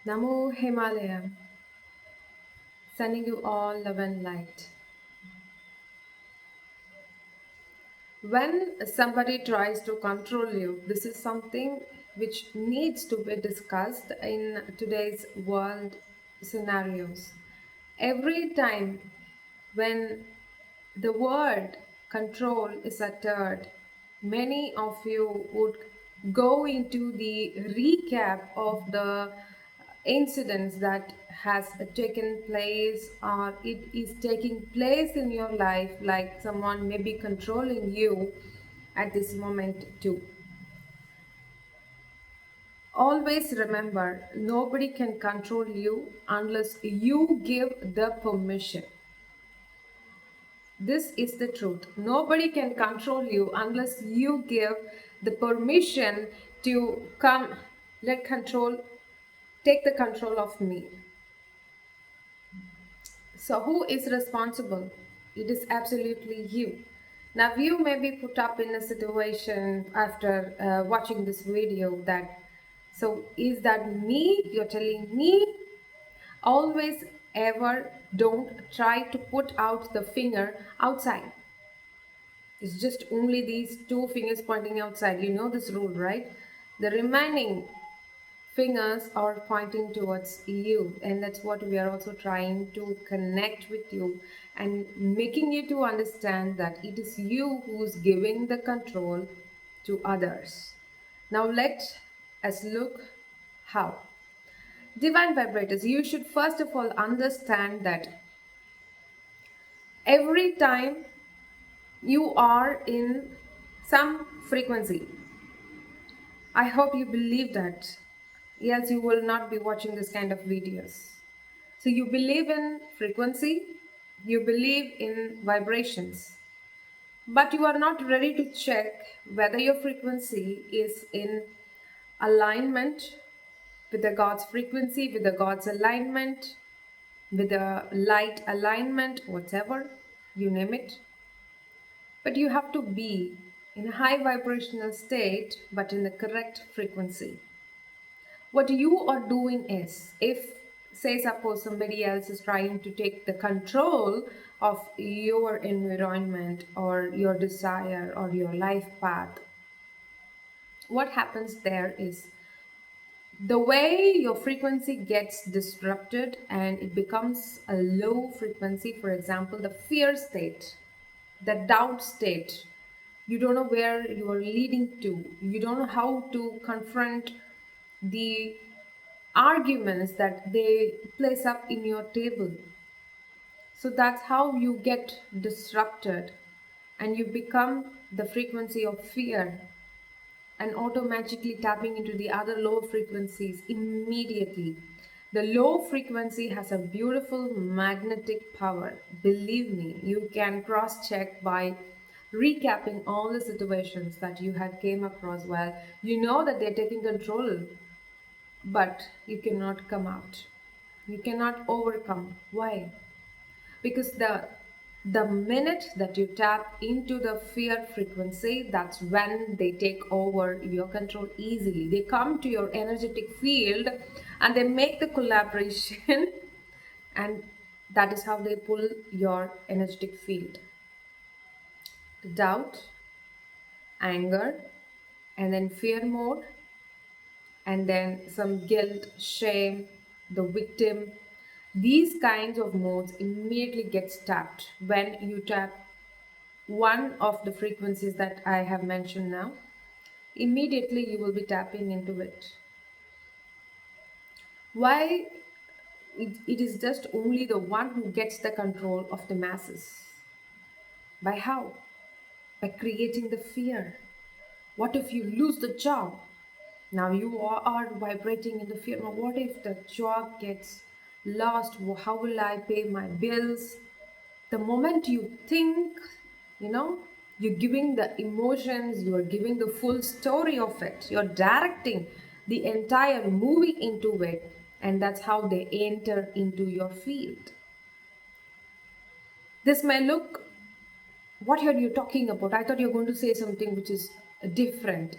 Namo Himalaya, sending you all love and light. When somebody tries to control you, this is something which needs to be discussed in today's world scenarios. Every time when the word control is uttered, many of you would go into the recap of the incidents that has taken place or it is taking place in your life, like someone may be controlling you at this moment too. Always remember, nobody can control you unless you give the permission. This is the truth. Nobody can control you unless you give the permission to come, let control, take the control of me. So, who is responsible? It is absolutely you. Now, you may be put up in a situation after watching this video that, so is that me? You're telling me? Always, ever don't try to put out the finger outside. It's just only these two fingers pointing outside. You know this rule, right? The remaining fingers are pointing towards you, and that's what we are also trying to connect with you and making you to understand that it is you who's giving the control to others. Now let us look how. Divine vibrators, you should first of all understand that every time you are in some frequency, I hope you believe that. Else, you will not be watching this kind of videos. So, you believe in frequency, you believe in vibrations, but you are not ready to check whether your frequency is in alignment with the God's frequency, with the God's alignment, with the light alignment, whatever you name it. But you have to be in a high vibrational state, but in the correct frequency. What you are doing is, if say suppose somebody else is trying to take the control of your environment or your desire or your life path, what happens there is the way your frequency gets disrupted and it becomes a low frequency. For example, the fear state, the doubt state, you don't know where you are leading to, you don't know how to confront the arguments that they place up in your table. So that's how you get disrupted and you become the frequency of fear and automatically tapping into the other low frequencies immediately. The low frequency has a beautiful magnetic power. Believe me, you can cross check by recapping all the situations that you had came across while you know that they're taking control, but you cannot come out. You cannot overcome. Why? Because the minute that you tap into the fear frequency, that's when they take over your control easily. They come to your energetic field and they make the collaboration and that is how they pull your energetic field. Doubt, anger, and then fear mode, and then some guilt, shame, the victim. These kinds of modes immediately gets tapped when you tap one of the frequencies that I have mentioned now. Immediately you will be tapping into it. Why? It is just only the one who gets the control of the masses. By how? By creating the fear. What if you lose the job? Now you are vibrating in the fear. Now, what if the job gets lost? How will I pay my bills? The moment you think, you know, you're giving the emotions, you're giving the full story of it, you're directing the entire movie into it, and that's how they enter into your field. This may look, what are you talking about? I thought you're going to say something which is different.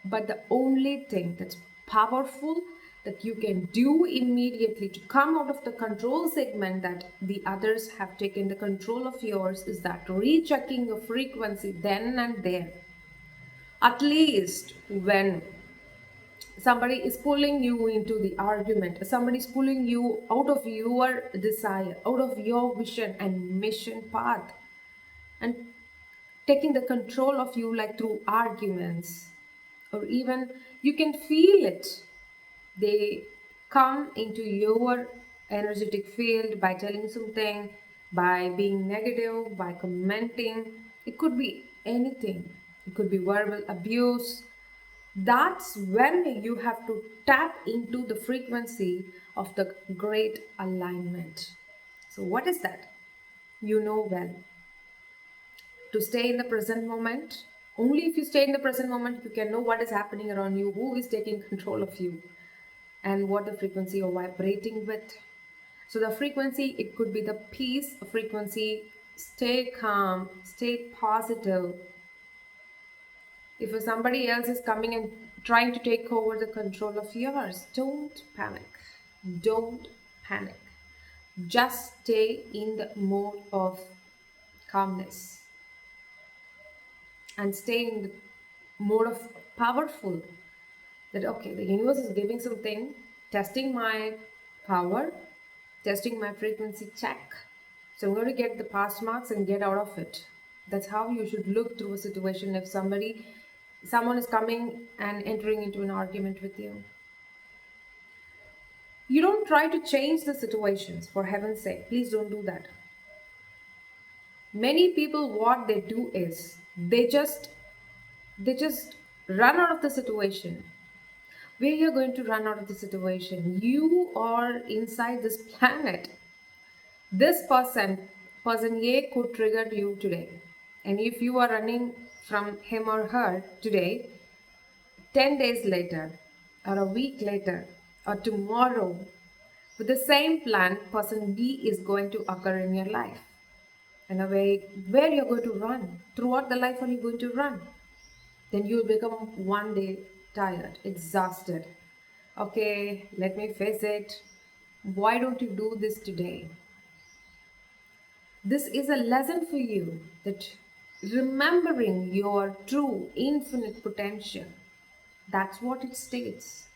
But the only thing that's powerful that you can do immediately to come out of the control segment that the others have taken the control of yours is that rechecking your frequency then and there. At least when somebody is pulling you into the argument, somebody is pulling you out of your desire, out of your vision and mission path, and taking the control of you like through arguments, or even you can feel it. They come into your energetic field by telling something, by being negative, by commenting. It could be anything, it could be verbal abuse. That's when you have to tap into the frequency of the great alignment. So, what is that? You know well. To stay in the present moment. Only if you stay in the present moment, you can know what is happening around you, who is taking control of you, and what the frequency you're vibrating with. So, the frequency, it could be the peace frequency. Stay calm, stay positive. If somebody else is coming and trying to take over the control of yours, don't panic. Don't panic. Just stay in the mode of calmness and stay in the mode of powerful. That okay, the universe is giving something, testing my power, testing my frequency check. So I'm going to get the pass marks and get out of it. That's how you should look through a situation if someone is coming and entering into an argument with you. You don't try to change the situations, for heaven's sake. Please don't do that. Many people, what they do is they just run out of the situation. Where you're going to run out of the situation? You are inside this planet. This person A could trigger you today. And if you are running from him or her today, 10 days later, or a week later, or tomorrow, with the same plan, person B is going to occur in your life. In a way, where you're going to run. Throughout the life, are you going to run? Then you'll become one day tired, exhausted. Okay, let me face it. Why don't you do this today? This is a lesson for you that remembering your true infinite potential. That's what it states.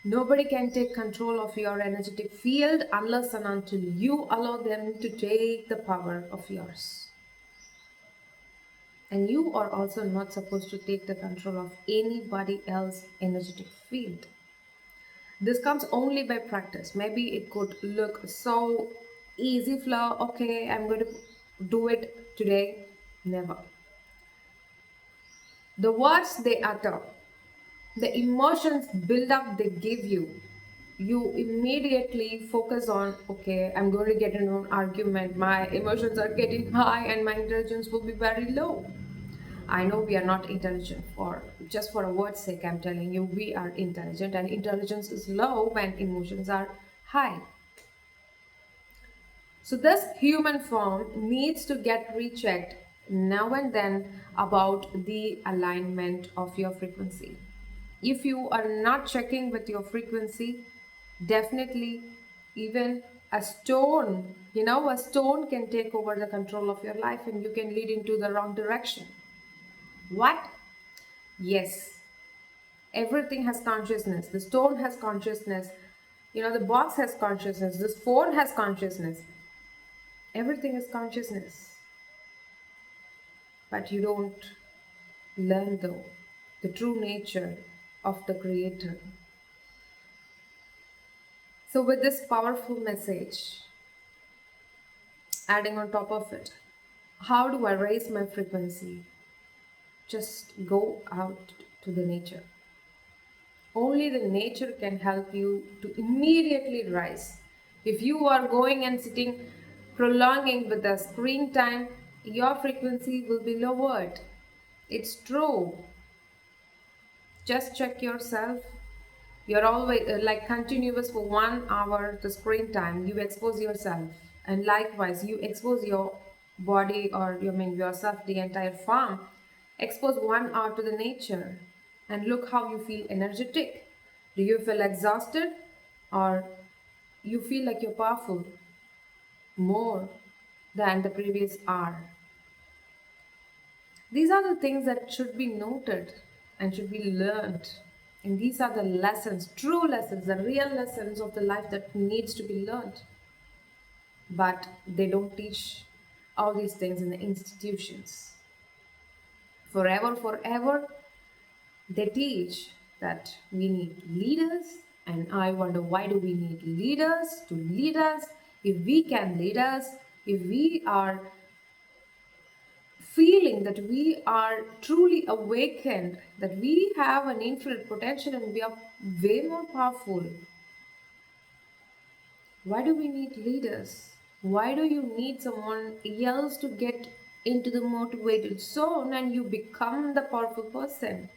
Nobody can take control of your energetic field unless and until you allow them to take the power of yours. And you are also not supposed to take the control of anybody else's energetic field. This comes only by practice. Maybe it could look so easy flow. Okay, I'm going to do it today. Never. The words they utter, the emotions build up they give you, you immediately focus on, okay, I'm going to get into an argument. My emotions are getting high and my intelligence will be very low. I know we are not intelligent, for just for a word's sake, I'm telling you, we are intelligent, and intelligence is low when emotions are high. So, this human form needs to get rechecked now and then about the alignment of your frequency. If you are not checking with your frequency, definitely even a stone can take over the control of your life and you can lead into the wrong direction. What? Yes, everything has consciousness. The stone has consciousness. The box has consciousness. This phone has consciousness. Everything is consciousness. But you don't learn, though, the true nature of the Creator. So, with this powerful message, adding on top of it, how do I raise my frequency? Just go out to the nature. Only the nature can help you to immediately rise. If you are going and sitting, prolonging with the screen time, your frequency will be lowered. It's true. Just check yourself. You're always like continuous for 1 hour the screen time. You expose yourself, and likewise, you expose your body or yourself, the entire farm. Expose 1 hour to the nature, and look how you feel energetic. Do you feel exhausted, or you feel like you're powerful more than the previous hour? These are the things that should be noted and should be learned. And these are the lessons, true lessons, the real lessons of the life that needs to be learned. But they don't teach all these things in the institutions. Forever, they teach that we need leaders. And I wonder, why do we need leaders to lead us? If we can lead us, if we are feeling that we are truly awakened, that we have an infinite potential and we are way more powerful, why do we need leaders? Why do you need someone else to get into the motivated zone and you become the powerful person?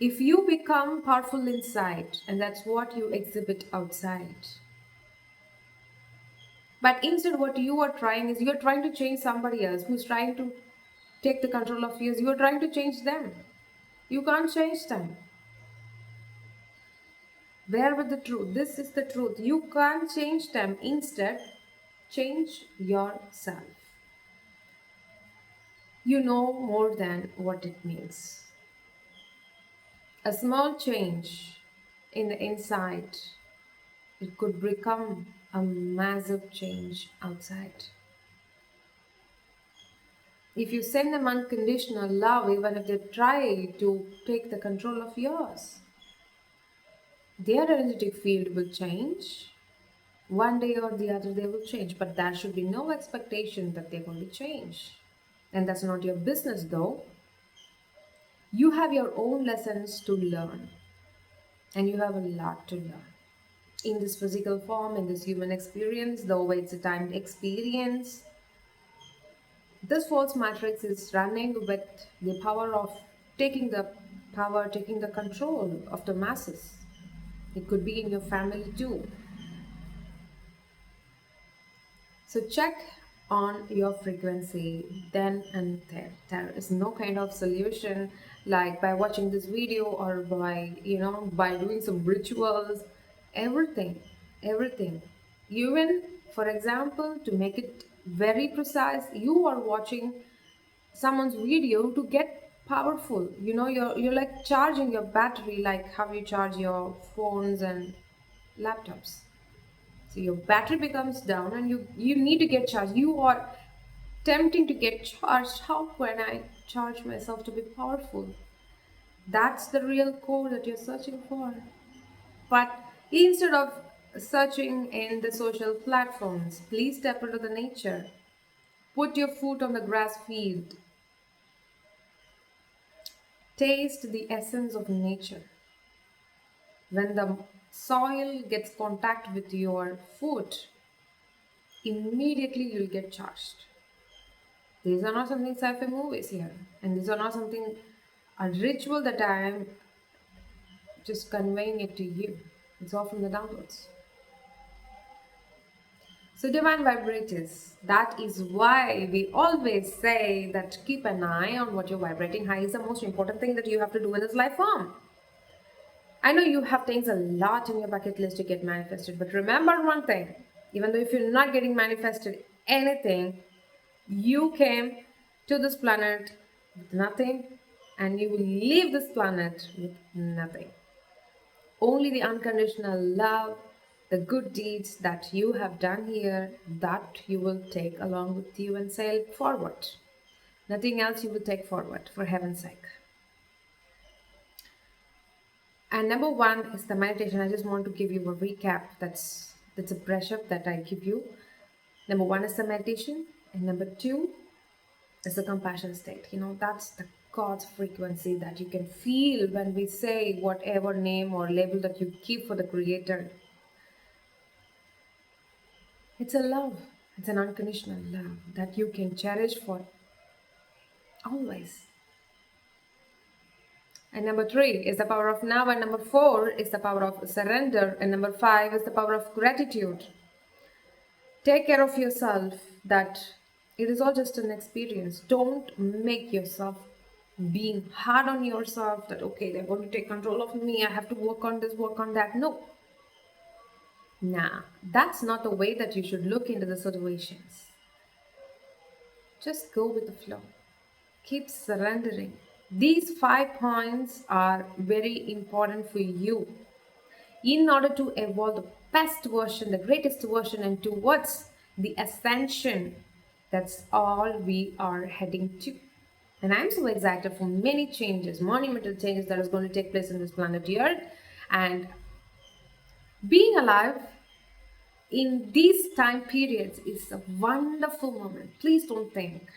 If you become powerful inside, and that's what you exhibit outside. But instead, what you are trying is you're trying to change somebody else who's trying to take the control of you. You're trying to change them. You can't change them. Bear with the truth. This is the truth. You can't change them. Instead, change yourself. You know more than what it means. A small change in the inside, it could become a massive change outside. If you send them unconditional love, even if they try to take the control of yours, their energetic field will change. One day or the other, they will change, but there should be no expectation that they're going to change. And that's not your business, though. You have your own lessons to learn, and you have a lot to learn. In this physical form, in this human experience, though it's a timed experience, this false matrix is running with the power of taking the control of the masses. It could be in your family too. So check on your frequency then and there. There is no kind of solution like by watching this video or by doing some rituals. Everything, everything. Even for example, to make it very precise, you are watching someone's video to get powerful. You're like charging your battery like how you charge your phones and laptops. So your battery becomes down and you need to get charged. You are tempting to get charged. How can I charge myself to be powerful? That's the real core that you're searching for. But instead of searching in the social platforms, please step into the nature. Put your foot on the grass field. Taste the essence of nature. When the soil gets contact with your foot, immediately you'll get charged. These are not something sci-fi movies here, and these are not something a ritual that I am just conveying it to you. It's all from the downloads. So divine vibrators, that is why we always say that keep an eye on what you're vibrating high is the most important thing that you have to do in this life form. I know you have things a lot in your bucket list to get manifested, but remember one thing, even though if you're not getting manifested anything, you came to this planet with nothing and you will leave this planet with nothing. Only the unconditional love, the good deeds that you have done here, that you will take along with you and sail forward. Nothing else you will take forward, for heaven's sake. And number one is the meditation. I just want to give you a recap. That's a brush up that I give you. Number one is the meditation, and number two is the compassion state. That's the God's frequency that you can feel when we say whatever name or label that you keep for the Creator. It's a love. It's an unconditional love that you can cherish for always. And number three is the power of now. And number four is the power of surrender. And number five is the power of gratitude. Take care of yourself, that it is all just an experience. Don't make yourself being hard on yourself that, okay, they're going to take control of me, I have to work on this, work on that. No, nah, that's not the way that you should look into the situations. Just go with the flow. Keep surrendering. These 5 points are very important for you in order to evolve the best version, the greatest version, and towards the ascension. That's all we are heading to. And I'm so excited for many changes, monumental changes that is going to take place in this planet Earth. And being alive in these time periods is a wonderful moment. Please don't think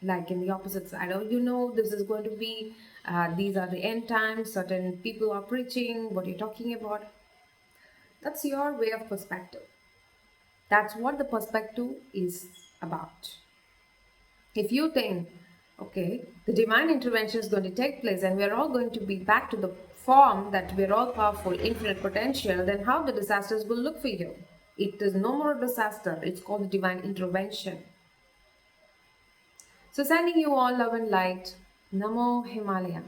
like in the opposite side. Oh, this is going to be, these are the end times, certain people are preaching, what you're talking about. That's your way of perspective. That's what the perspective is about. If you think, okay, the divine intervention is going to take place and we're all going to be back to the form that we're all powerful, infinite potential, then how the disasters will look for you? It is no more a disaster, it's called the divine intervention. So, sending you all love and light. Namo Himalaya.